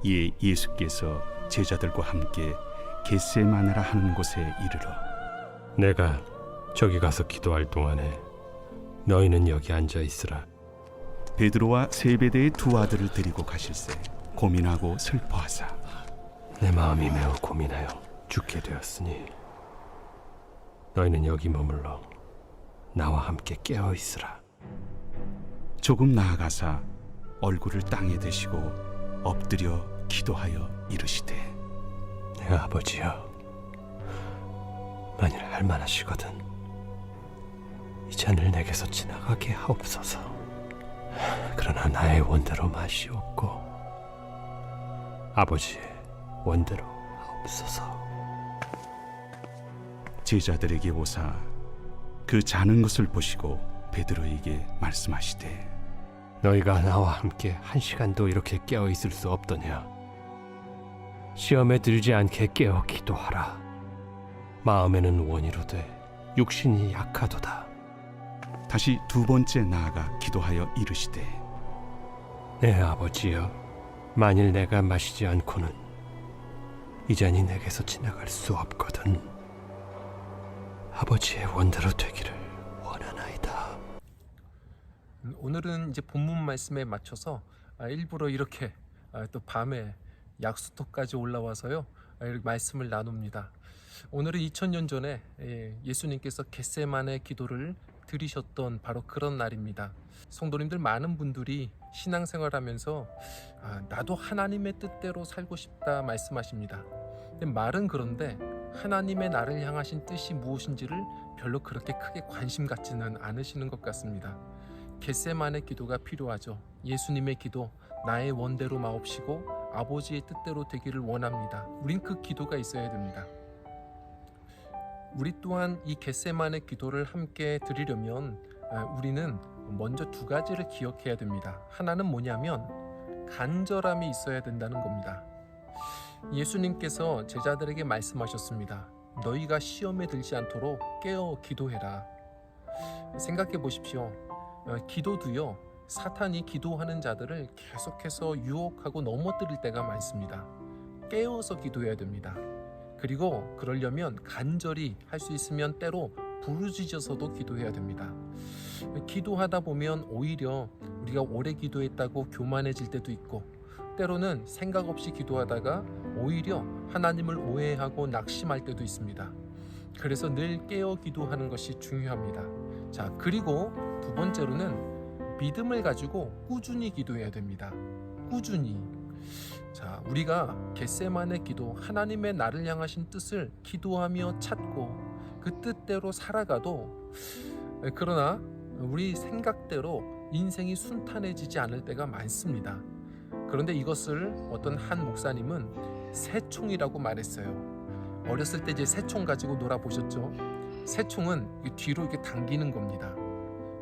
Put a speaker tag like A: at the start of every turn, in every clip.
A: 이에 예수께서 제자들과 함께 겟세마네라 하는 곳에 이르러
B: 내가 저기 가서 기도할 동안에 너희는 여기 앉아 있으라.
A: 베드로와 세베대의 두 아들을 데리고 가실새 고민하고 슬퍼하사
B: 내 마음이 매우 고민하여 죽게 되었으니 너희는 여기 머물러 나와 함께 깨어 있으라.
A: 조금 나아가사 얼굴을 땅에 대시고 엎드려 기도하여 이르시되
B: 내 아버지여, 만일 할만하시거든 이 잔을 내게서 지나가게 하옵소서. 그러나 나의 원대로 마시옵고 아버지의 원대로 하옵소서.
A: 제자들에게 오사 그 자는 것을 보시고 베드로에게 말씀하시되
B: 너희가 나와 함께 한 시간도 이렇게 깨어 있을 수 없더냐? 시험에 들지 않게 깨어 기도하라. 마음에는 원이로되 육신이 약하도다.
A: 다시 두 번째 나아가 기도하여 이르시되
B: 내 아버지여, 만일 내가 마시지 않고는 이 잔이 내게서 지나갈 수 없거든. 아버지의 원대로 되기를 원하나이다.
C: 오늘은 이제 본문 말씀에 맞춰서 일부러 이렇게 또 밤에 약수터까지 올라와서요 이렇게 말씀을 나눕니다. 오늘은 2000년 전에 예수님께서 겟세마네 기도를 드리셨던 바로 그런 날입니다. 성도님들 많은 분들이 신앙생활하면서 나도 하나님의 뜻대로 살고 싶다 말씀하십니다. 근데 말은 그런데 하나님의 나를 향하신 뜻이 무엇인지를 별로 그렇게 크게 관심 갖지는 않으시는 것 같습니다. 겟세마네 기도가 필요하죠. 예수님의 기도, 나의 원대로 마옵시고 아버지의 뜻대로 되기를 원합니다. 우린 그 기도가 있어야 됩니다. 우리 또한 이 겟세마네 기도를 함께 드리려면 우리는 먼저 두 가지를 기억해야 됩니다. 하나는 뭐냐면 간절함이 있어야 된다는 겁니다. 예수님께서 제자들에게 말씀하셨습니다. 너희가 시험에 들지 않도록 깨어 기도해라. 생각해 보십시오. 기도도요, 사탄이 기도하는 자들을 계속해서 유혹하고 넘어뜨릴 때가 많습니다. 깨어서 기도해야 됩니다. 그리고 그러려면 간절히 할 수 있으면 때로 부르짖어서도 기도해야 됩니다. 기도하다 보면 오히려 우리가 오래 기도했다고 교만해질 때도 있고, 때로는 생각 없이 기도하다가 오히려 하나님을 오해하고 낙심할 때도 있습니다. 그래서 늘 깨어 기도하는 것이 중요합니다. 자, 그리고 두 번째로는 믿음을 가지고 꾸준히 기도해야 됩니다. 꾸준히. 자, 우리가 겟세마네 기도, 하나님의 나를 향하신 뜻을 기도하며 찾고 그 뜻대로 살아가도, 그러나 우리 생각대로 인생이 순탄해지지 않을 때가 많습니다. 그런데 이것을 어떤 한 목사님은 새총이라고 말했어요. 어렸을 때 이제 새총 가지고 놀아보셨죠? 새총은 뒤로 이렇게 당기는 겁니다.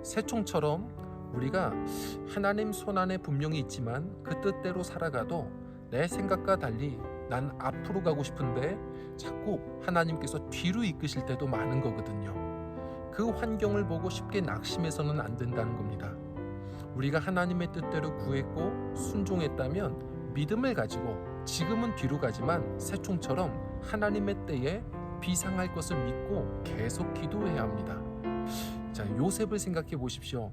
C: 새총처럼 우리가 하나님 손안에 분명히 있지만 그 뜻대로 살아가도 내 생각과 달리 난 앞으로 가고 싶은데 자꾸 하나님께서 뒤로 이끄실 때도 많은 거거든요. 그 환경을 보고 쉽게 낙심해서는 안 된다는 겁니다. 우리가 하나님의 뜻대로 구했고 순종했다면 믿음을 가지고 지금은 뒤로 가지만 새총처럼 하나님의 때에 비상할 것을 믿고 계속 기도해야 합니다. 자, 요셉을 생각해 보십시오.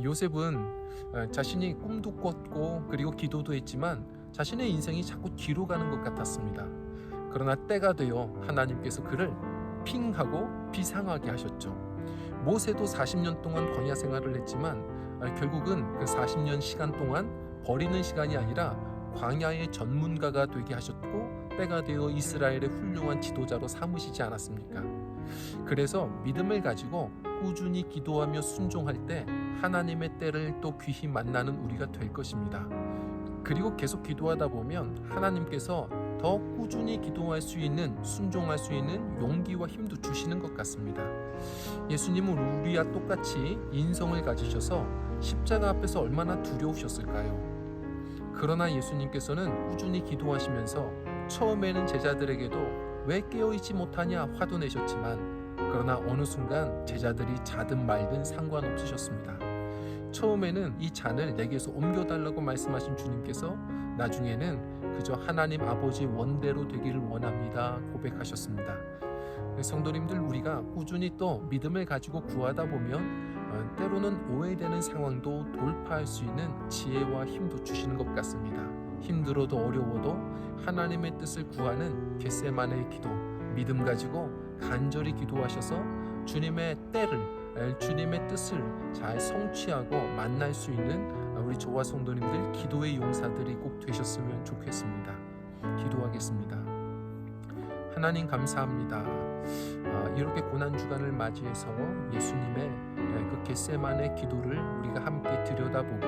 C: 요셉은 자신이 꿈도 꿨고 그리고 기도도 했지만 자신의 인생이 자꾸 뒤로 가는 것 같았습니다. 그러나 때가 되어 하나님께서 그를 핑하고 비상하게 하셨죠. 모세도 40년 동안 광야 생활을 했지만 결국은 그 40년 시간 동안 버리는 시간이 아니라 광야의 전문가가 되게 하셨고 때가 되어 이스라엘의 훌륭한 지도자로 삼으시지 않았습니까? 그래서 믿음을 가지고 꾸준히 기도하며 순종할 때 하나님의 때를 또 귀히 만나는 우리가 될 것입니다. 그리고 계속 기도하다 보면 하나님께서 더 꾸준히 기도할 수 있는, 순종할 수 있는 용기와 힘도 주시는 것 같습니다. 예수님은 우리와 똑같이 인성을 가지셔서 십자가 앞에서 얼마나 두려우셨을까요? 그러나 예수님께서는 꾸준히 기도하시면서 처음에는 제자들에게도 왜 깨어있지 못하냐 화도 내셨지만, 그러나 어느 순간 제자들이 자든 말든 상관없으셨습니다. 처음에는 이 잔을 내게서 옮겨달라고 말씀하신 주님께서 나중에는 그저 하나님 아버지 원대로 되기를 원합니다 고백하셨습니다. 성도님들, 우리가 꾸준히 또 믿음을 가지고 구하다 보면 때로는 오해되는 상황도 돌파할 수 있는 지혜와 힘도 주시는 것 같습니다. 힘들어도 어려워도 하나님의 뜻을 구하는 겟세마네의 기도, 믿음 가지고 간절히 기도하셔서 주님의 때를, 주님의 뜻을 잘 성취하고 만날 수 있는 우리 저와 성도님들 기도의 용사들이 꼭 되셨으면 좋겠습니다. 기도하겠습니다. 하나님 감사합니다. 이렇게 고난주간을 맞이해서 예수님의 그 겟세마네 기도를 우리가 함께 들여다보고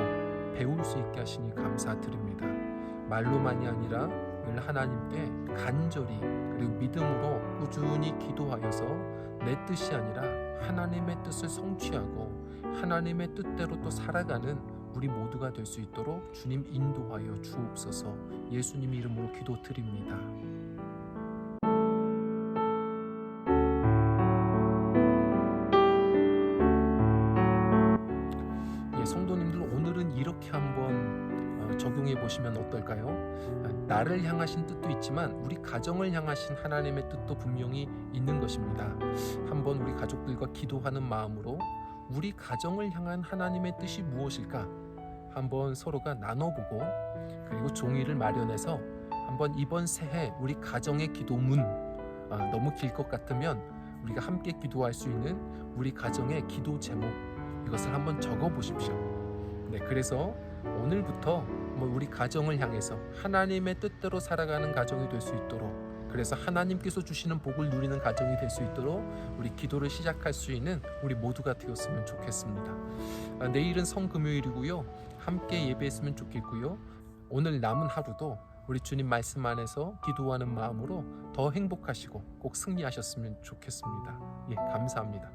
C: 배울 수 있게 하시니 감사드립니다. 말로만이 아니라 늘 하나님께 간절히 그리고 믿음으로 꾸준히 기도하여서 내 뜻이 아니라 하나님의 뜻을 성취하고 하나님의 뜻대로 또 살아가는 우리 모두가 될 수 있도록 주님 인도하여 주옵소서. 예수님 이름으로 기도드립니다. 성도님들, 오늘은 이렇게 한번 적용해 보시면 어떨까요? 나를 향하신 뜻도 있지만 우리 가정을 향하신 하나님의 뜻도 분명히 있는 것입니다. 한번 우리 가족들과 기도하는 마음으로 우리 가정을 향한 하나님의 뜻이 무엇일까 한번 서로가 나눠보고, 그리고 종이를 마련해서 한번 이번 새해 우리 가정의 기도문, 너무 길 것 같으면 우리가 함께 기도할 수 있는 우리 가정의 기도 제목, 이것을 한번 적어 보십시오. 네, 그래서 오늘부터 우리 가정을 향해서 하나님의 뜻대로 살아가는 가정이 될 수 있도록, 그래서 하나님께서 주시는 복을 누리는 가정이 될 수 있도록 우리 기도를 시작할 수 있는 우리 모두가 되었으면 좋겠습니다. 내일은 성금요일이고요. 함께 예배했으면 좋겠고요. 오늘 남은 하루도 우리 주님 말씀 안에서 기도하는 마음으로 더 행복하시고 꼭 승리하셨으면 좋겠습니다. 예, 감사합니다.